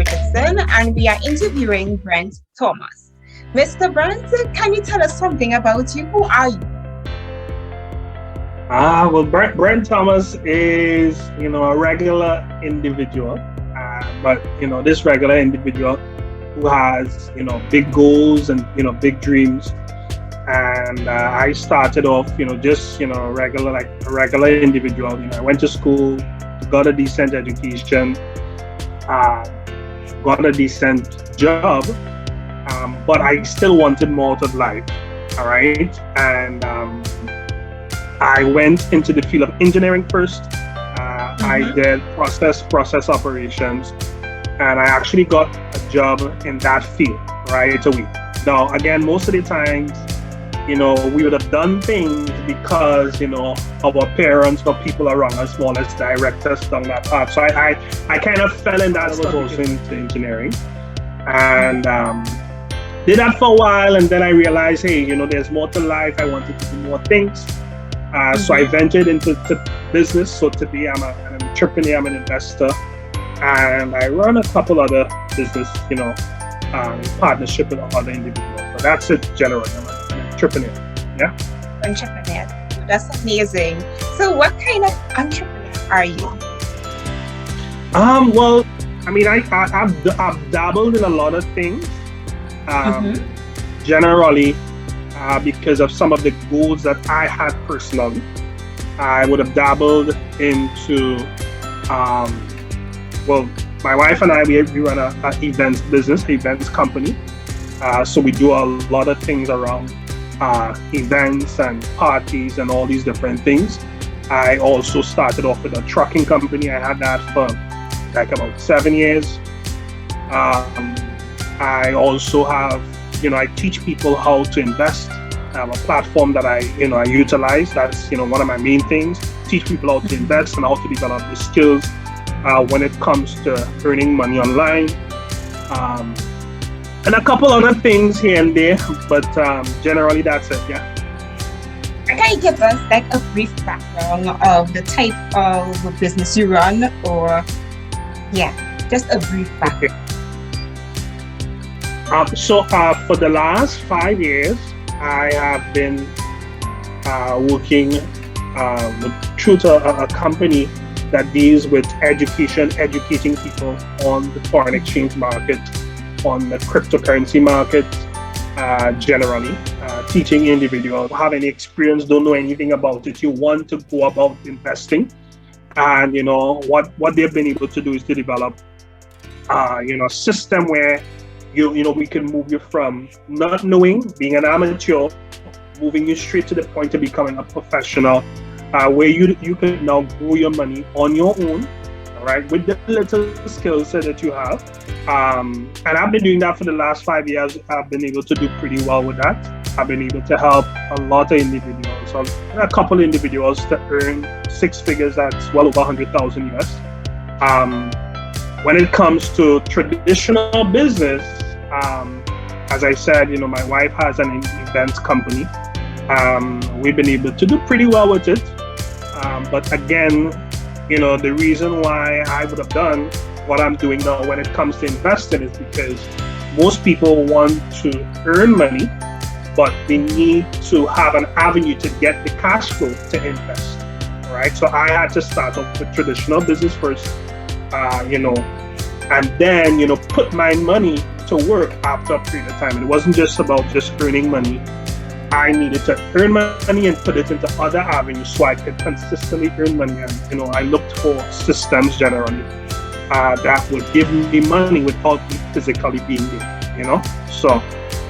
Richardson, and we are interviewing Brent Thomas. Mr. Brent, can you tell us something about you? Who are you? Well, Brent Thomas is, a regular individual, but this regular individual who has, big goals and, big dreams. And I started off, just, a regular individual. I went to school, got a decent education, got a decent job, but I still wanted more out of life. All right. And I went into the field of engineering first. I did process operations, and I actually got a job in that field right away. Now, again, most of the times, we would have done things because, our parents or people around us more or less direct us down that path. So I kind of fell in that. I was also into engineering, and did that for a while, and then I realized, hey, there's more to life. I wanted to do more things. So I ventured into business. So today I'm an entrepreneur, I'm an investor, and I run a couple other business, in partnership with other individuals. So that's it generally. I'm an entrepreneur. Yeah. Entrepreneur. That's amazing. So what kind of entrepreneur are you? Well, I mean, I've dabbled in a lot of things. Generally, because of some of the goals that I had personally, I would have dabbled into, my wife and I, we run an events business, events company. So we do a lot of things around events and parties and all these different things. I also started off with a trucking company. I had that for like about 7 years. I also have, I teach people how to invest. I have a platform that I utilize. That's, one of my main things. Teach people how to invest and how to develop the skills when it comes to earning money online. And a couple other things here and there, but generally that's it, yeah. Can you give us like a brief background of the type of business you run, or just a brief background? So for the last 5 years, I have been working through a company that deals with educating people on the foreign exchange market, on the cryptocurrency market, generally, teaching individuals who have any experience, don't know anything about it, you want to go about investing. And, what they've been able to do is to develop, a system where we can move you from not knowing, being an amateur, moving you straight to the point of becoming a professional, where you can now grow your money on your own, all right, with the little skill set that you have. And I've been doing that for the last 5 years. I've been able to do pretty well with that. I've been able to help a lot of individuals, a couple individuals to earn 6 figures. That's well over 100,000 US. When it comes to traditional business, as I said, my wife has an events company. We've been able to do pretty well with it. But again, the reason why I would have done what I'm doing now when it comes to investing is because most people want to earn money, but they need to have an avenue to get the cash flow to invest. All right. So I had to start off with traditional business first, and then, put my money to work after a period of time. It wasn't just about just earning money. I needed to earn money and put it into other avenues so I could consistently earn money. And, I looked for systems generally that would give me money without me physically being there, So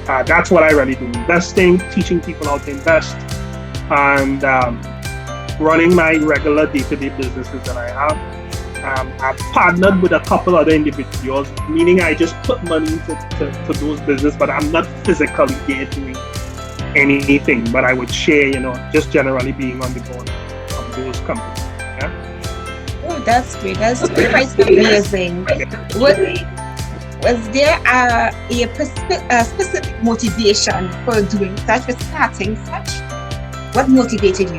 that's what I really do. Investing, teaching people how to invest, and running my regular day-to-day businesses that I have. I've partnered with a couple other individuals, meaning I just put money into those businesses, but I'm not physically there doing anything. But I would share, just generally being on the board of those companies. Yeah? Oh, that's great. That's quite amazing. Was there a specific motivation for doing such, for starting such? What motivated you?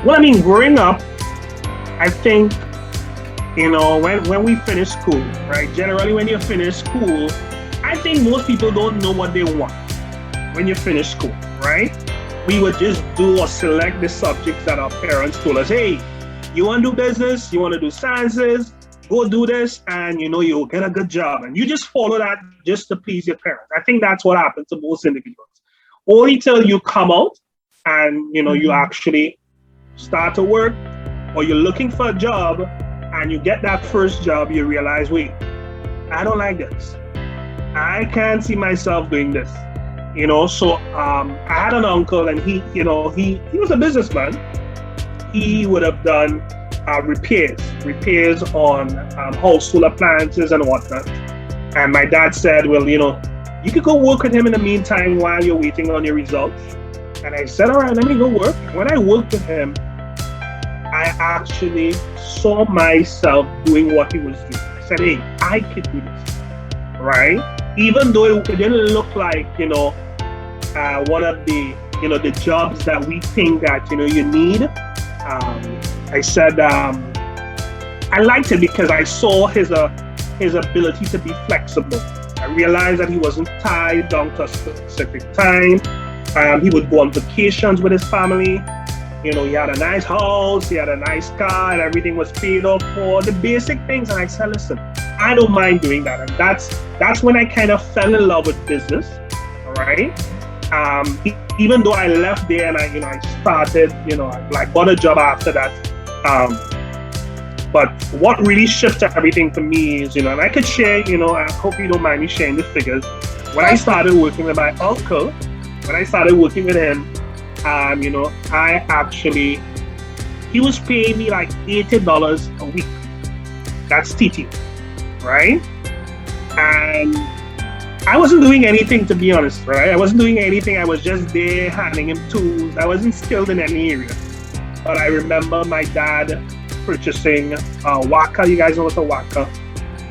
Well, I mean, growing up, I think when we finish school, right? Generally, when you finish school, I think most people don't know what they want when you finish school, right? We would just do or select the subjects that our parents told us, hey, you want to do business, you want to do sciences, go do this, and you'll get a good job. And you just follow that just to please your parents. I think that's what happens to most individuals. Only till you come out and you actually start to work, or you're looking for a job and you get that first job, you realize, wait, I don't like this. I can't see myself doing this. So I had an uncle, and he was a businessman. He would have done repairs on household appliances and whatnot. And my dad said, well, you could go work with him in the meantime while you're waiting on your results. And I said, all right, let me go work. When I worked with him, I actually saw myself doing what he was doing. I said, hey, I could do this, right? Even though it didn't look like, one of the jobs that we think that, you need. I said, I liked it because I saw his ability to be flexible. I realized that he wasn't tied down to a specific time. He would go on vacations with his family. He had a nice house, he had a nice car, and everything was paid off for the basic things. And I said, listen, I don't mind doing that. And that's when I kind of fell in love with business. All right. Even though I left there and I started, I got a job after that. But what really shifted everything for me is, and I could share, I hope you don't mind me sharing the figures. When I started working with my uncle, I actually, he was paying me like $80 a week. That's TT, right? And I wasn't doing anything, to be honest, right? I wasn't doing anything. I was just there handing him tools. I wasn't skilled in any area. But I remember my dad purchasing a whacker. You guys know what a whacker?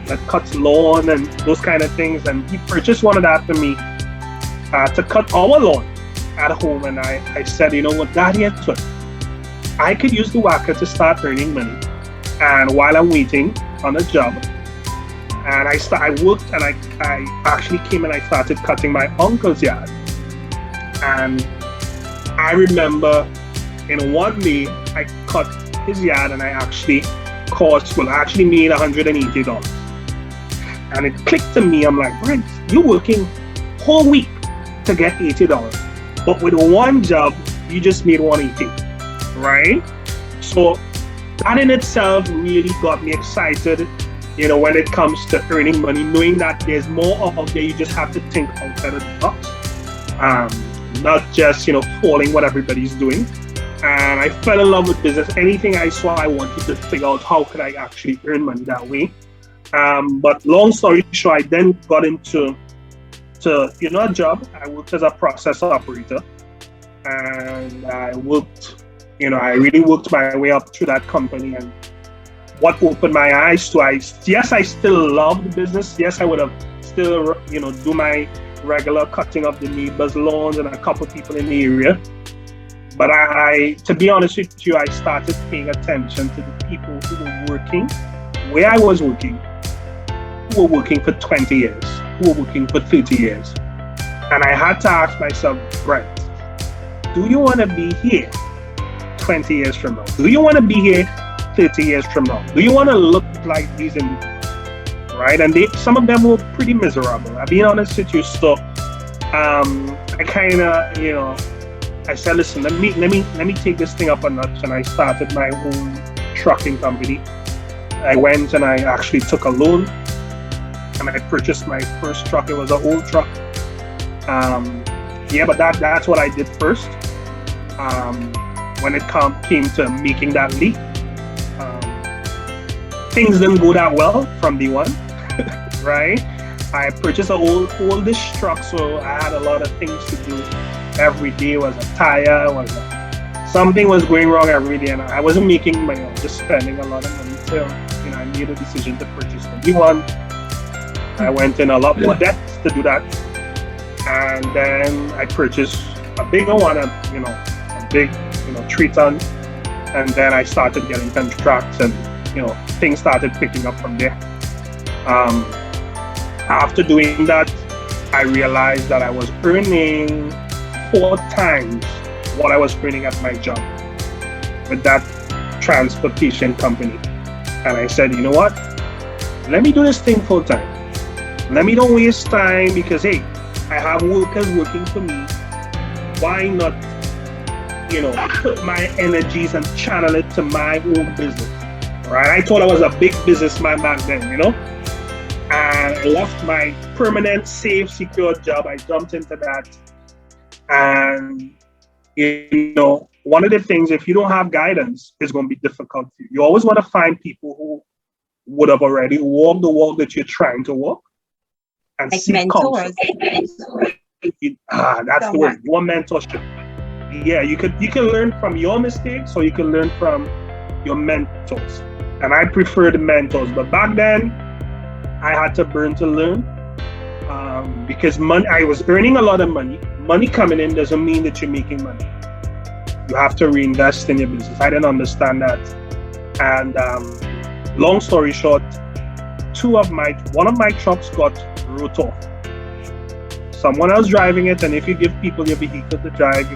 That cuts lawn and those kind of things. And he purchased one of that for me to cut our lawn at home. And I said, you know what, Daddy, I could use the whacker to start earning money. And while I'm waiting on a job, and I worked, and I actually came and I started cutting my uncle's yard. And I remember in one day I cut his yard, and I actually made $180. And it clicked to me. I'm like, Brent, you're working whole week to get $80, but with one job you just made $180, right? So that in itself really got me excited, when it comes to earning money, knowing that there's more out there. You just have to think outside of the box, not just following what everybody's doing. And I fell in love with business. Anything I saw, I wanted to figure out how could I actually earn money that way. But long story short, I then got into a job. I worked as a process operator, and I really worked my way up through that company. And what opened my eyes to, I still loved business. Yes, I would have still, do my regular cutting of the neighbors' lawns and a couple people in the area. But to be honest with you, I started paying attention to the people who were working where I was working, who were working for 20 years, who were working for 30 years. And I had to ask myself, Brent, do you want to be here 20 years from now? Do you want to be here 30 years from now? Do you want to look like these individuals? Right? And some of them were pretty miserable. I'll be honest with you. So I kind of, I said, listen, let me take this thing up a notch. And I started my own trucking company. I went and I actually took a loan, and I purchased my first truck. It was an old truck. But that's what I did first. When it came to making that leap, things didn't go that well from day one, right? I purchased an oldish truck, so I had a lot of things to do. Every day was a tire, something was going wrong every day, and I wasn't making money. I was just spending a lot of money. So, I made a decision to purchase a new one. I went in a lot more debt to do that, and then I purchased a bigger one, a big, 3-ton, and then I started getting contracts and things started picking up from there. After doing that, I realized that I was earning 4 times what I was earning at my job with that transportation company. And I said, you know what? Let me do this thing full time. Let me don't waste time because, hey, I have workers working for me. Why not, put my energies and channel it to my own business, right? I thought I was a big businessman back then, and I left my permanent, safe, secure job. I jumped into that. And, one of the things, if you don't have guidance, it's going to be difficult for you. You always want to find people who would have already walked the walk that you're trying to walk and like seek mentors. That's the word. Your mentorship. Yeah, you can learn from your mistakes, or you can learn from your mentors. And I prefer the mentors, but back then I had to burn to learn because I was earning a lot of money. Money coming in doesn't mean that you're making money. You have to reinvest in your business. I didn't understand that. And long story short, one of my trucks got wrote off. Someone else driving it, and if you give people your vehicle to drive,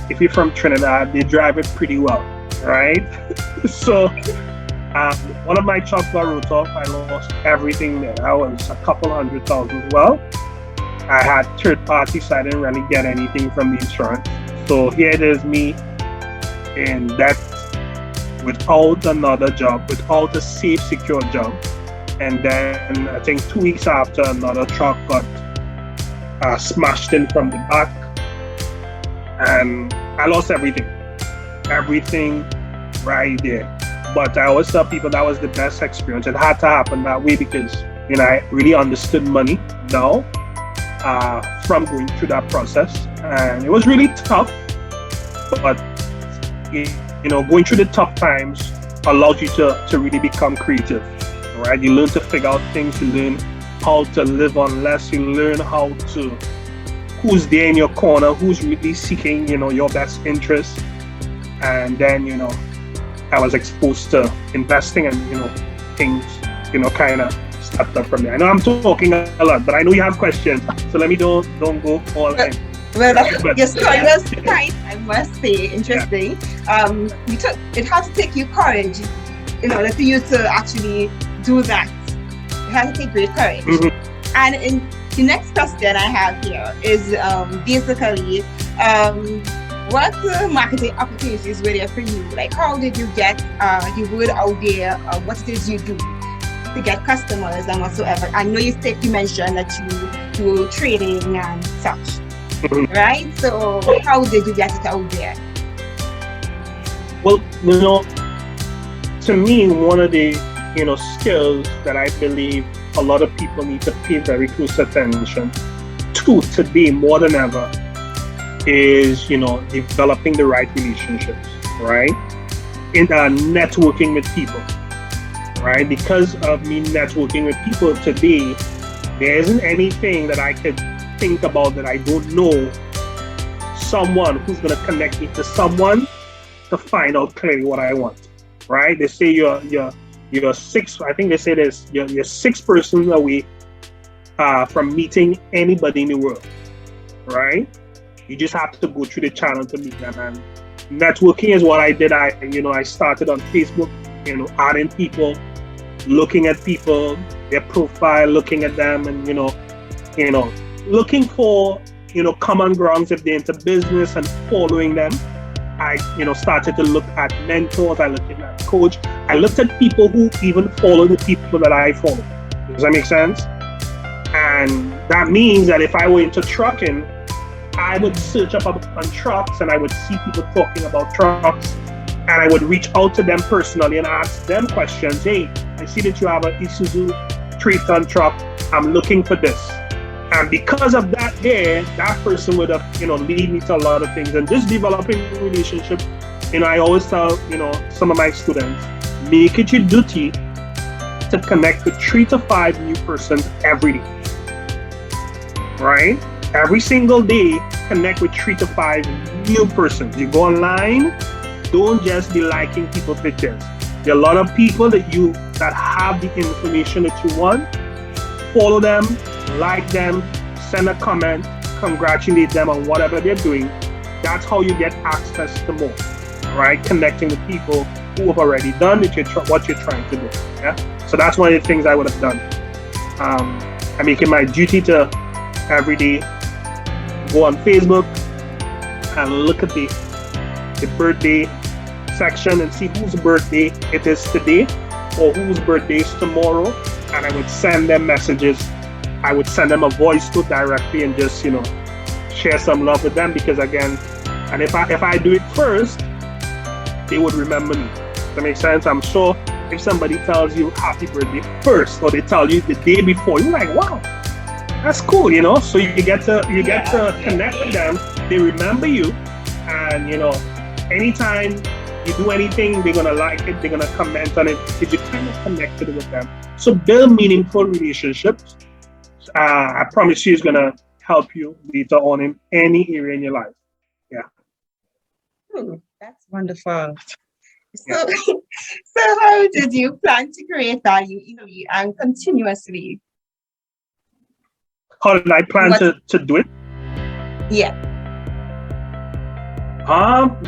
if you're from Trinidad, they drive it pretty well, right? So one of my trucks got wrote off. I lost everything there. I was a couple $100,000. Well, I had third party, so I didn't really get anything from the insurance. So here it is, me in debt without another job, without a safe, secure job. And then I think 2 weeks after, another truck got smashed in from the back, and I lost everything right there. But I always tell people that was the best experience. It had to happen that way because I really understood money now from going through that process, and it was really tough. But going through the tough times allows you to really become creative. Right? You learn to figure out things. You learn how to live on less. You learn who's there in your corner, who's really seeking, your best interest. And then, I was exposed to investing, and, things, kind of stepped up from there. I know I'm talking a lot, but I know you have questions. So let me don't go all in. Well, your story was nice, I must say, interesting. Yeah. It had to take you courage in order for you to actually do that. It has to take great courage. Mm-hmm. And the next question I have here is basically, what marketing opportunities were there for you? Like, how did you get the word out there? What did you do to get customers and whatsoever? I know you mentioned that you do trading and such, mm-hmm. right? So how did you get it out there? Well, to me, one of the skills that I believe a lot of people need to pay very close attention to today more than ever is, developing the right relationships, right? In networking with people, right? Because of me networking with people today, there isn't anything that I could think about that I don't know someone who's going to connect me to someone to find out clearly what I want, right? They say you're 6, I think they say this, you're 6 persons away from meeting anybody in the world, right? You just have to go through the channel to meet them. And networking is what I did. I started on Facebook, adding people, looking at people, their profile, looking at them, and looking for common grounds if they're into business and following them. I started to look at mentors. I looked at coach. I looked at people who even follow the people that I follow. Does that make sense? And that means that if I were into trucking, I would search up on trucks, and I would see people talking about trucks, and I would reach out to them personally and ask them questions. Hey, I see that you have an Isuzu 3-ton truck. I'm looking for this. And because of that that person would have, lead me to a lot of things. And just developing a relationship, I always tell, some of my students, make it your duty to connect with 3 to 5 new persons every day, right? Every single day, connect with 3 to 5 new persons. You go online, don't just be liking people's pictures. There are a lot of people that have the information that you want. Follow them, like them, send a comment, congratulate them on whatever they're doing. That's how you get access to more, right? Connecting with people who have already done what you're trying to do. Yeah. So that's one of the things I would have done. I make it my duty to every day go on Facebook and look at the birthday section and see whose birthday it is today or whose birthday is tomorrow, and I would send them messages. I would send them a voice note directly and just share some love with them, because again, and if I do it first, they would remember me. Does that make sense? I'm sure if somebody tells you happy birthday first, or they tell you the day before, you're like, wow, that's cool, So you get to connect with them. They remember you, and anytime you do anything, they're gonna like it. They're gonna comment on it because you kind of connected with them. So build meaningful relationships. I promise you, it's gonna help you later on in any area in your life. Yeah. That's wonderful. So, so how did you plan to create value, and continuously? How did I plan to do it? Yeah.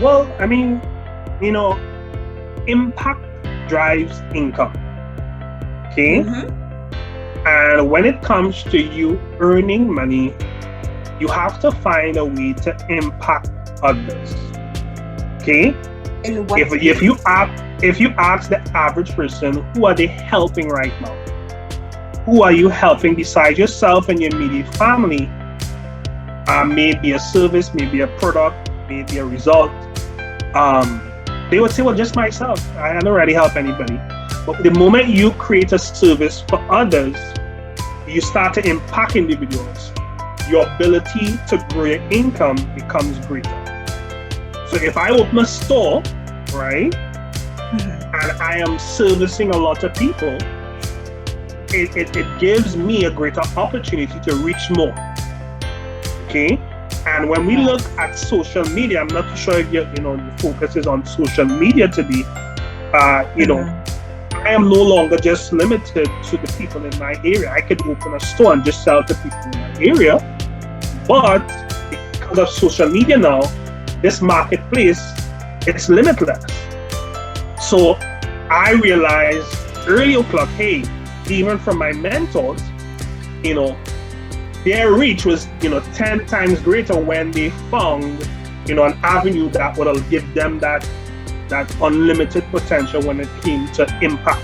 Well, I mean, impact drives income. Okay. Mm-hmm. And when it comes to you earning money, you have to find a way to impact others. Okay. If you ask the average person, who are they helping right now? Who are you helping besides yourself and your immediate family? Maybe a service, maybe a product, maybe a result. They would say, well, just myself. I don't really help anybody. But the moment you create a service for others, you start to impact individuals. Your ability to grow your income becomes greater. So if I open a store, right, and I am servicing a lot of people, it gives me a greater opportunity to reach more. Okay? And when we look at social media, I'm not too sure if the focus is on social media today. I am no longer just limited to the people in my area. I could open a store and just sell to people in my area. But because of social media now, this marketplace, it's limitless. So I realized early o'clock, hey, even from my mentors, their reach was 10 times greater when they found an avenue that would give them that unlimited potential when it came to impact.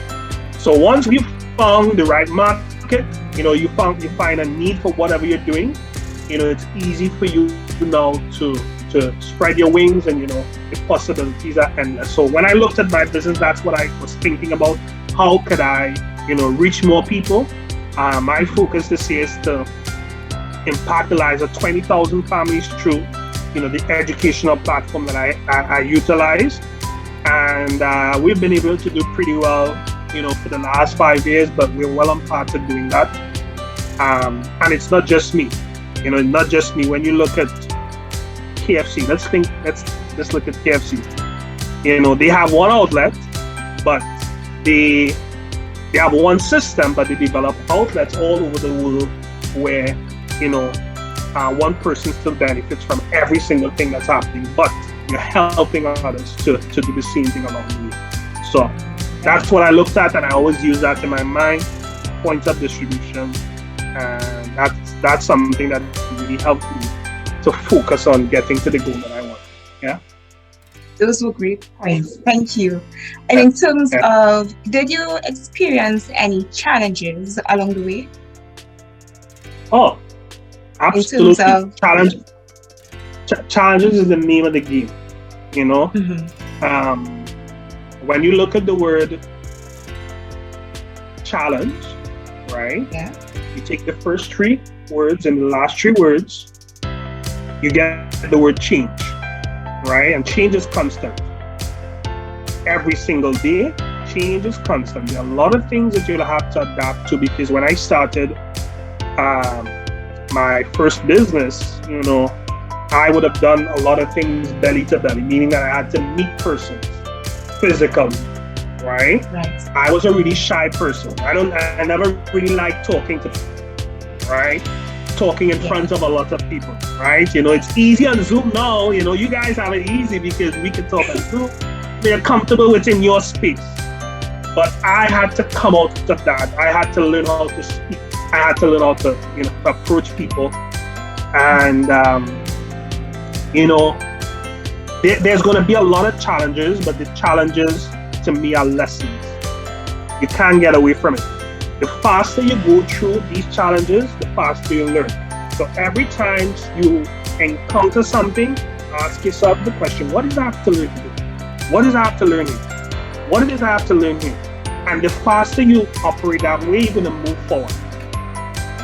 So once you found the right market, you find a need for whatever you're doing, it's easy for you now to spread your wings, and the possibilities are endless. So when I looked at my business, that's what I was thinking about. How could I reach more people? My focus this year is to impact the lives of 20,000 families through the educational platform that I utilize, and we've been able to do pretty well for the last 5 years, but we're well on path to doing that. And it's not just me, not just me. When you look at KFC, let's look at KFC. They have one outlet, but they have one system, but they develop outlets all over the world where one person still benefits from every single thing that's happening, but you're helping others to do the same thing along the way. So that's what I looked at, and I always use that in my mind, points of distribution, and that's something that really helped me to focus on getting to the goal that I want. Yeah. Those were great points. Thank you. And in terms of, did you experience any challenges along the way? Oh, absolutely. Challenges is the name of the game. When you look at the word challenge, right? Yeah. You take the first 3 words and the last 3 words, you get the word change, right? And change is constant. Every single day, change is constant. There are a lot of things that you'll have to adapt to, because when I started my first business, I would have done a lot of things belly to belly, meaning that I had to meet persons physically, right? Right. I was a really shy person. I never really liked talking to people, right? Talking in front of a lot of people, right? It's easy on Zoom now. You guys have it easy because we can talk on Zoom. They're comfortable within your space. But I had to come out of that. I had to learn how to speak. I had to learn how to, approach people. And, there's going to be a lot of challenges, but the challenges to me are lessons. You can't get away from it. The faster you go through these challenges, the faster you learn. So every time you encounter something, ask yourself the question, what does I have to learn here? What does I have to learn here? What does I have to learn here? And the faster you operate that way, you're going to move forward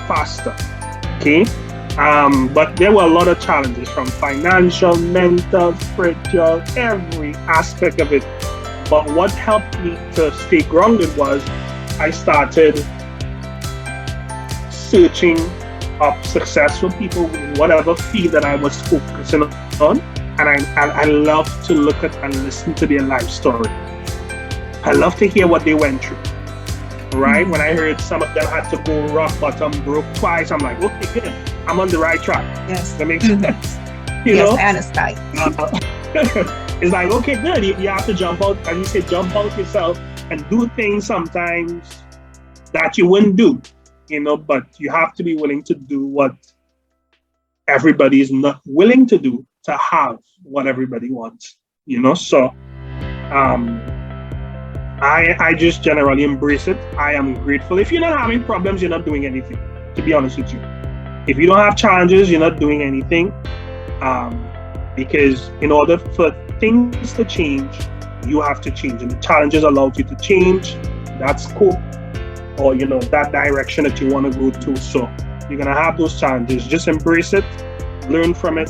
faster. Okay? But there were a lot of challenges, from financial, mental, spiritual, every aspect of it. But what helped me to stay grounded was I started searching up successful people in whatever field that I was focusing on. And I love to look at and listen to their life story. I love to hear what they went through. Right? When I heard some of them had to go rock bottom, broke twice, I'm like, okay, good. I'm on the right track. Yes. That makes sense. Yes, I understand. It's like, okay, good. You have to jump out, as you say, jump out yourself and do things sometimes that you wouldn't do, but you have to be willing to do what everybody is not willing to do to have what everybody wants, So I just generally embrace it. I am grateful. If you're not having problems, you're not doing anything, to be honest with you. If you don't have challenges, you're not doing anything. Because in order for things to change, you have to change. And the challenges allow you to change that scope or, that direction that you want to go to. So you're going to have those challenges. Just embrace it, learn from it.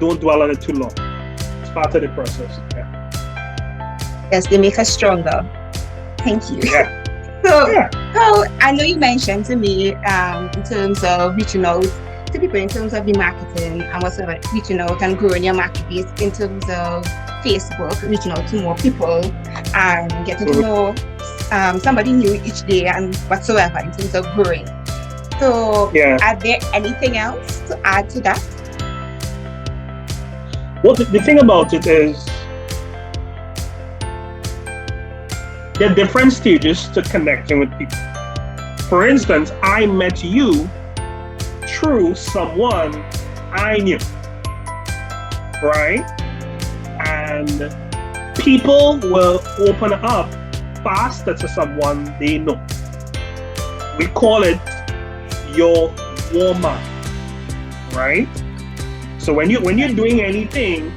Don't dwell on it too long. It's part of the process. Yeah. Yes, they make us stronger. Thank you. Yeah. So I know you mentioned to me in terms of reaching out to people, in terms of the marketing and whatsoever, reaching out and growing your market base in terms of Facebook, reaching out to more people and getting to know somebody new each day and whatsoever in terms of growing. So are there anything else to add to that? Well, the thing about it is there are different stages to connecting with people. For instance, I met you through someone I knew, right? And people will open up faster to someone they know. We call it your warm-up, right? So when you're doing anything,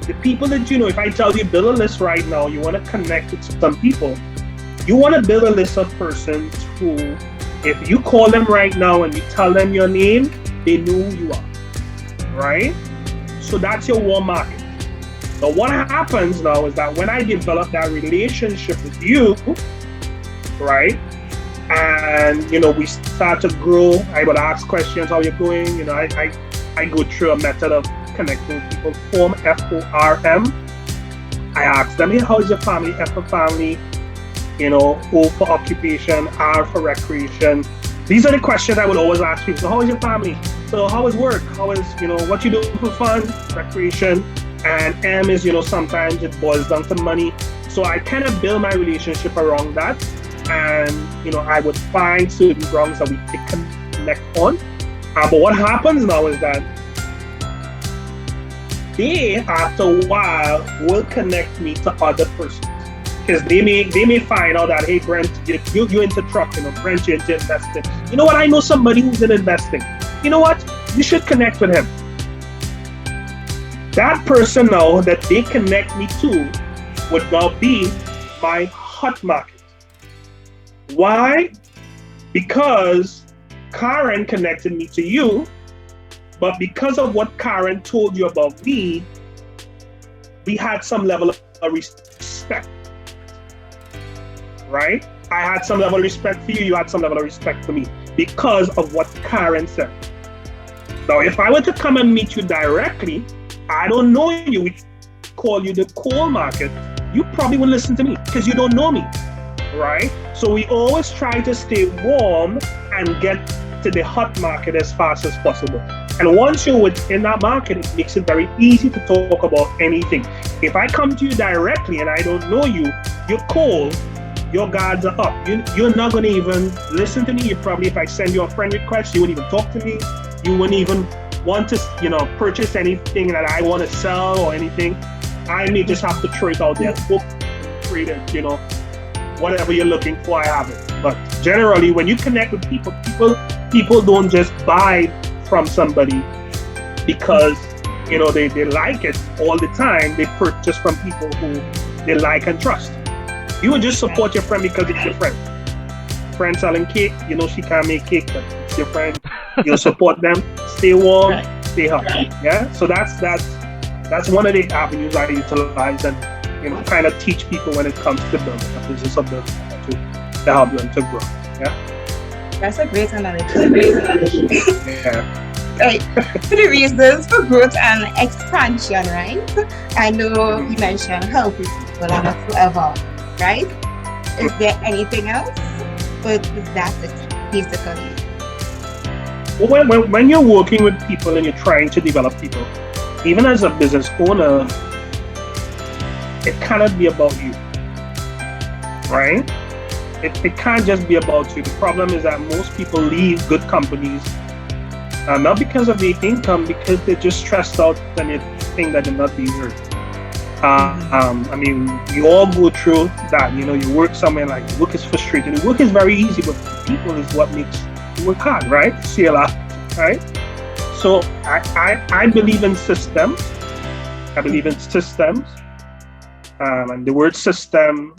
the people that you know, if I tell you build a list right now, you want to connect with some people, you want to build a list of persons who, if you call them right now and you tell them your name, they know who you are, right? So that's your warm market. But what happens now is that when I develop that relationship with you, right, and we start to grow, I would ask questions, how you're going, I go through a method of connecting with people, form, FORM. I ask them, how's your family? F for family, O for occupation, R for recreation. These are the questions I would always ask people. So how is your family? So how is work? How is, what you do for fun? Recreation. And M is, sometimes it boils down to money. So I kind of build my relationship around that. And, I would find certain grounds that we can connect on. But what happens now is that they, after a while, will connect me to other persons. Because they may find out that, hey, Brent, you're into truck, Brent, you're into investing. You know what? I know somebody who's in investing. You know what? You should connect with him. That person now that they connect me to would now be my hot market. Why? Because Karen connected me to you, but because of what Karen told you about me, we had some level of respect, right? I had some level of respect for you, you had some level of respect for me because of what Karen said. Now, if I were to come and meet you directly, I don't know you, we call you the cold market, you probably wouldn't listen to me because you don't know me, right? So we always try to stay warm and get to the hot market as fast as possible. And once you're within that market, it makes it very easy to talk about anything. If I come to you directly and I don't know you, you're cold, your guards are up. You're not going to even listen to me. You probably, if I send you a friend request, you wouldn't even talk to me. You wouldn't even want to, purchase anything that I want to sell or anything. I may just have to throw it out there, hope, create it, whatever you're looking for, I have it. But generally, when you connect with people don't just buy from somebody because they like it all the time. They purchase from people who they like and trust. You would just support your friend because it's your friend. Friend selling cake, she can't make cake, but it's your friend. You'll support them, stay warm, stay healthy. Yeah. So that's one of the avenues I utilize and kind of teach people when it comes to building a business of building to help them to grow. Yeah. That's a great analogy. Yeah. Right. For the reasons for growth and expansion, right? I know you mentioned helping people and whatsoever, right? Is there anything else? Or is that it, basically? Well, when you're working with people and you're trying to develop people, even as a business owner, it cannot be about you, right? It can't just be about you. The problem is that most people leave good companies not because of the income, because they're just stressed out and they think that they're not being heard. I mean, we all go through that. You work somewhere, like work is frustrating. The work is very easy, but people is what makes it work hard, right? CLR, right? So I believe in systems. And the word system,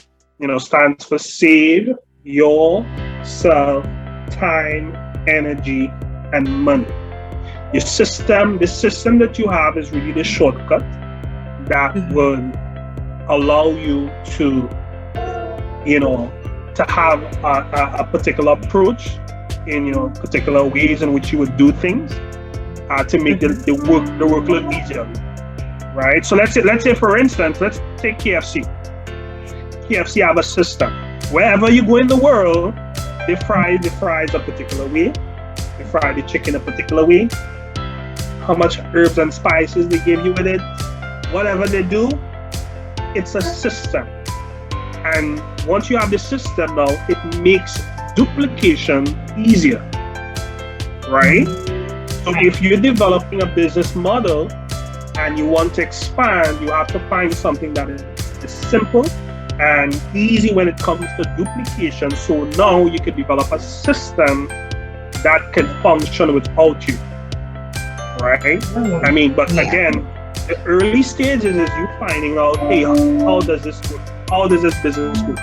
stands for save yourself time, energy, and money. The system that you have is really the shortcut that will allow you to have a particular approach in particular ways in which you would do things to make the workload easier, right? So let's say for instance, let's take KFC. KFC have a system. Wherever you go in the world, they fry the fries a particular way. They fry the chicken a particular way. How much herbs and spices they give you with it. Whatever they do, it's a system. And once you have the system now, it makes duplication easier, right? So if you're developing a business model and you want to expand, you have to find something that is simple and easy when it comes to duplication. So now you can develop a system that can function without you, right? I mean, but again, the early stages is you finding out, hey, how does this work? How does this business work?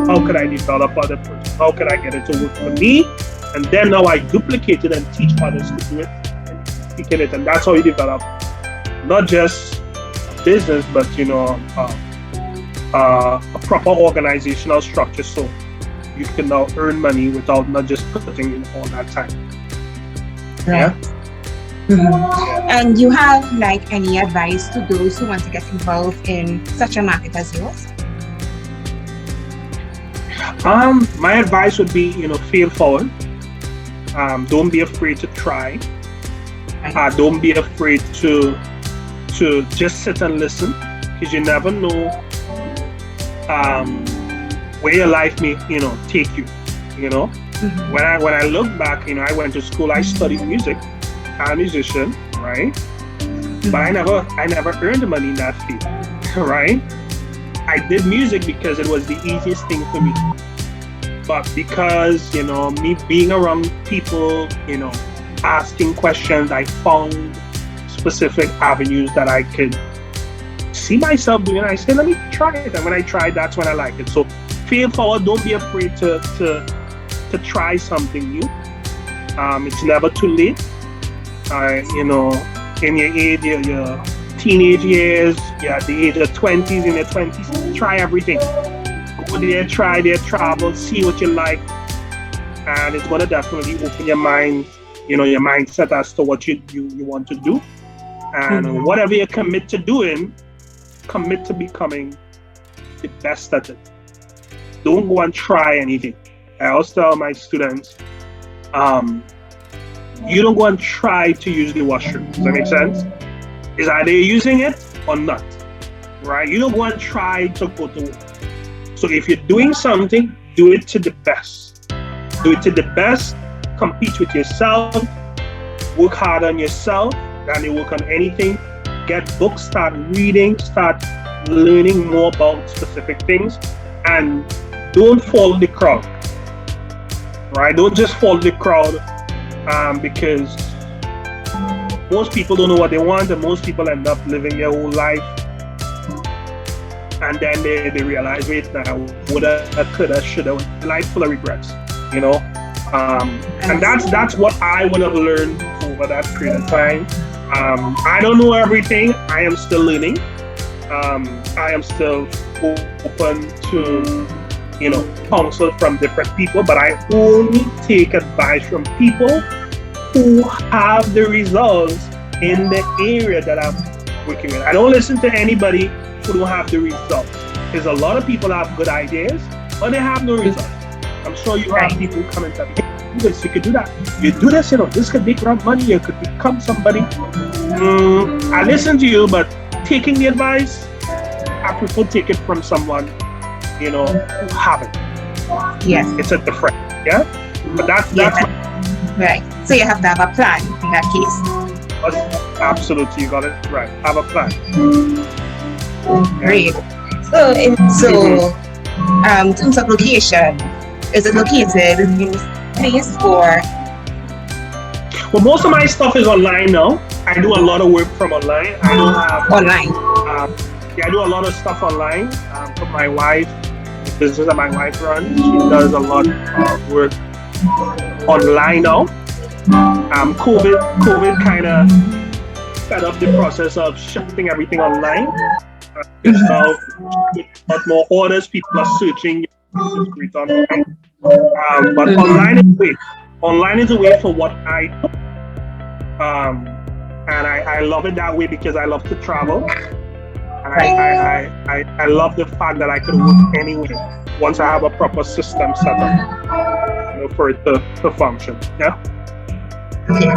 How can I develop other projects? How can I get it to work for me? And then now I duplicate it and teach others to do it and speak in it. And that's how you develop not just a business, but a proper organizational structure, so you can now earn money without not just putting in all that time. Right. Yeah. And you have any advice to those who want to get involved in such a market as yours? My advice would be, fail forward. Don't be afraid to try. Don't be afraid to just sit and listen, because you never know where your life may, take you. When I look back, I went to school, I studied music. I'm a musician, right? But I never earned money in that field, right? I did music because it was the easiest thing for me. But because, me being around people, asking questions, I found specific avenues that I could see myself doing. I said, let me try it. And when I tried, that's when I liked it. So fail forward, don't be afraid to try something new. It's never too late. In your age, your teenage years, you're at the age of 20s, in your 20s, try everything. Go there, try there, travel, see what you like. And it's going to definitely open your mind, your mindset as to what you want to do. And whatever you commit to doing, commit to becoming the best at it. Don't go and try anything. I always tell my students, you don't go and try to use the washroom. Does that make sense? Is either you're using it or not, right? You don't go and try to go to work. So if you're doing something, do it to the best. Do it to the best. Compete with yourself. Work hard on yourself than you work on anything. Get books, start reading, start learning more about specific things, and don't follow the crowd, right? Don't just follow the crowd because most people don't know what they want, and most people end up living their whole life, and then they realize, wait, now woulda, coulda, shoulda, life full of regrets, you know. And that's what I would have learned over that period of time. I don't know everything. I am still learning. I am still open to, you know, counsel from different people, but I only take advice from people who have the results in the area that I'm working with. I don't listen to anybody who don't have the results. Because a lot of people have good ideas, but they have no results. I'm sure you have people who come and tell me, hey, do this, you could do that. You do this, you know, this could make around money, you could become somebody. I listen to you, but taking the advice, I prefer to take it from someone, you know, who haven't. Yes. It's a different, yeah? But that's right. So you have to have a plan in that case. Absolutely, you got it right. Have a plan. Great. So in terms of location, is it located in place or? Well, most of my stuff is online now. I do a lot of work from online. I don't have online. I do a lot of stuff online for my wife. The business that my wife runs, she does a lot of work online now. COVID kind of sped up the process of shifting everything online. Because now, a lot more orders, people are searching. Great online. But online is a way. Online is a way for what I do. And I love it that way because I love to travel. And I love the fact that I could work anywhere once I have a proper system set up, you know, for it to function. Yeah. Okay.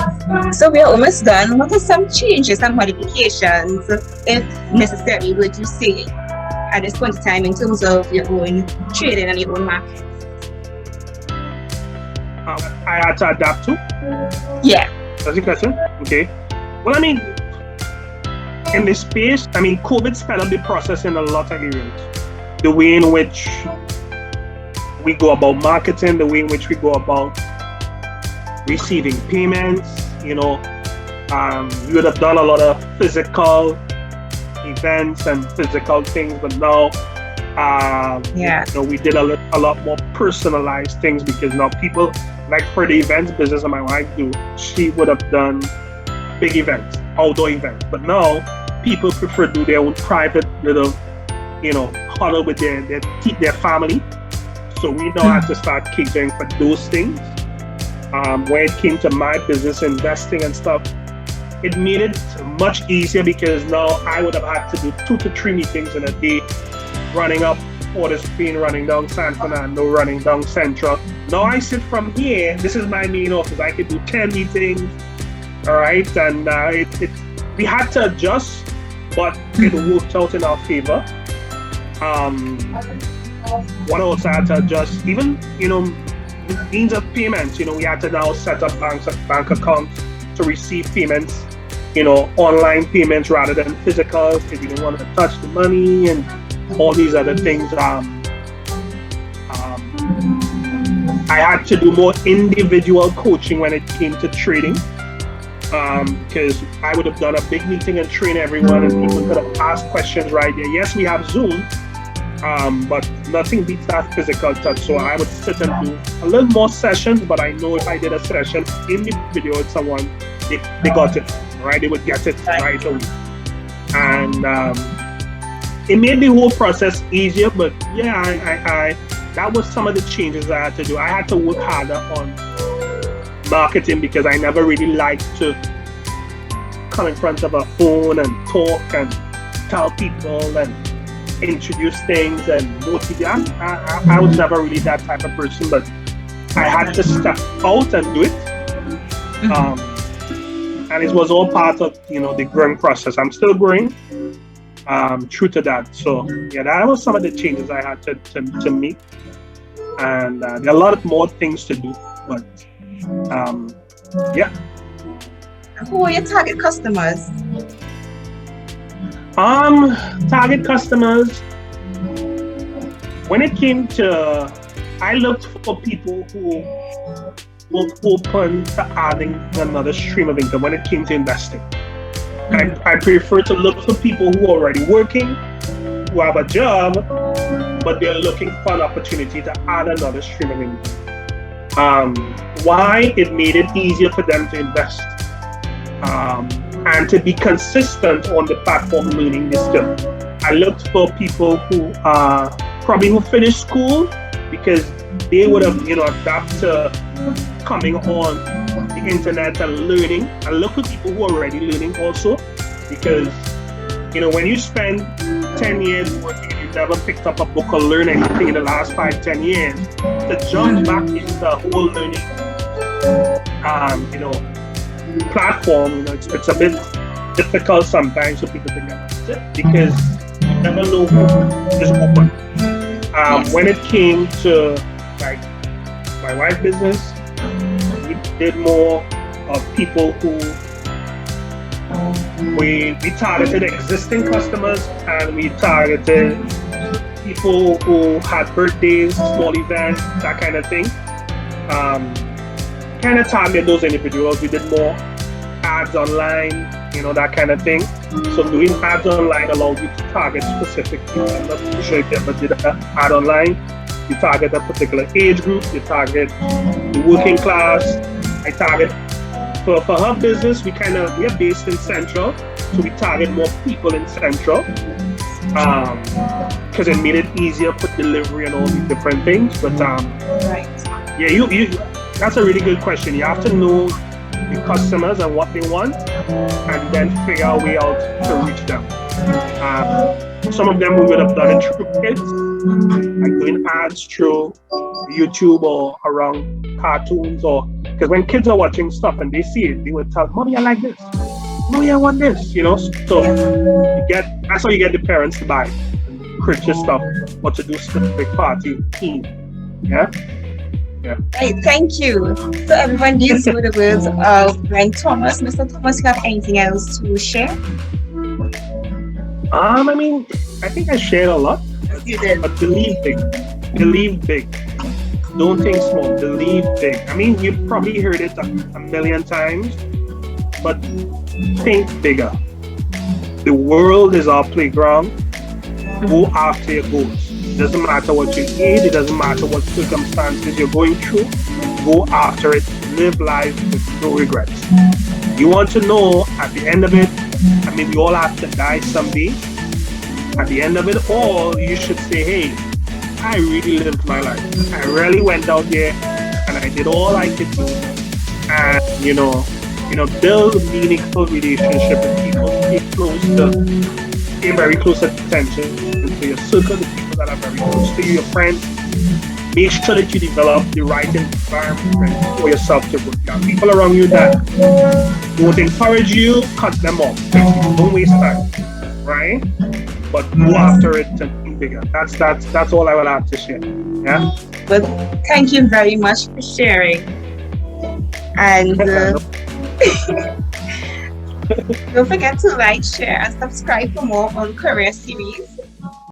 So we are almost done. What are some changes and modifications, if necessary, would you say at this point in time in terms of your own trading and your own market? I had to adapt to? Yeah. That's the question? Okay. Well, I mean, in this space, I mean, COVID sped up the process in a lot of areas. The way in which we go about marketing, the way in which we go about receiving payments, you know, we would have done a lot of physical events and physical things, but now, you know, we did a lot more personalized things because now people, like for the events business that my wife do, she would have done big events, outdoor events, but now people prefer to do their own private little, you know, huddle with their family. So we now have to start catering for those things. When it came to my business, investing and stuff, it made it much easier because now I would have had to do 2 to 3 meetings in a day, running up Port of Spain, running down San Fernando, running down Central. Now I sit from here, this is my main office, I could do 10 meetings, all right? And we had to adjust, but it worked out in our favor. What else I had to adjust? Even, you know, means of payments, you know, we had to now set up bank accounts to receive payments, you know, online payments rather than physical, if you didn't want to touch the money and all these other things. I had to do more individual coaching when it came to trading, because I would have done a big meeting and train everyone and people could have asked questions right there. Yes, we have Zoom, but nothing beats that physical touch. So I would sit and do a little more sessions, but I know if I did a session in the video with someone, they got it, right? They would get it right away. And it made the whole process easier, but yeah, I that was some of the changes I had to do. I had to work harder on marketing because I never really liked to come in front of a phone and talk and tell people and introduce things and motivate. I was never really that type of person, but I had to step out and do it. And it was all part of, the growing process. I'm still growing, true to that. So yeah, that was some of the changes I had to make. And there are a lot of more things to do, but yeah. Who are your target customers? Target customers. When it came to, I looked for people who were open to adding another stream of income when it came to investing. I prefer to look for people who are already working, who have a job, but they're looking for an opportunity to add another stream of income. Why? It made it easier for them to invest and to be consistent on the platform learning this skill. I looked for people who probably finished school because they would have, adapted to coming on the internet and learning. I look for people who are already learning also, because when you spend 10 years working and you never picked up a book or learned anything in the last 5-10 years, to jump back into the whole learning platform, it's a bit difficult sometimes for people to get it, because you never know who is open. When it came to like my wife's business, we did more of people who we targeted existing customers, and we targeted people who had birthdays, small events, that kind of thing. Kind of target those individuals. We did more ads online, that kind of thing. So doing ads online allows you to target specific people. I'm not sure if you ever did an ad online. You target a particular age group, you target the working class. I target, for her business, we are based in Central, so we target more people in Central, because it made it easier for delivery and all these different things. But right. Yeah, that's a really good question. You have to know the customers and what they want, and then figure a way out to reach them. Some of them we would have done it through kids, like doing ads through YouTube or around cartoons, or because when kids are watching stuff and they see it, they would tell, "Mommy, I like this. Mommy, I want this." So that's how you get the parents to buy purchase stuff or to do specific party theme. Yeah. Right, thank you. So everyone, these were the words of Brent Thomas. Mr. Thomas, you have anything else to share? I think I shared a lot. You did. But believe big. Believe big. Don't think small. Believe big. You've probably heard it a million times, but think bigger. The world is our playground. Go after your goals. It doesn't matter what you need, it doesn't matter what circumstances you're going through. Go after it. Live life with no regrets. You want to know at the end of it, we all have to die someday. At the end of it all, you should say, hey, I really lived my life. I really went out there and I did all I could do. And, build a meaningful relationship with people. Pay very close attention to your circle, the people that are very close to you, your friends. Make sure that you develop the right environment for yourself to grow. There are people around you that won't encourage you, cut them off. Don't waste time, right? But go after it and think bigger. That's all I will have to share. Yeah. Well, thank you very much for sharing. And don't forget to like, share, and subscribe for more on Career Series.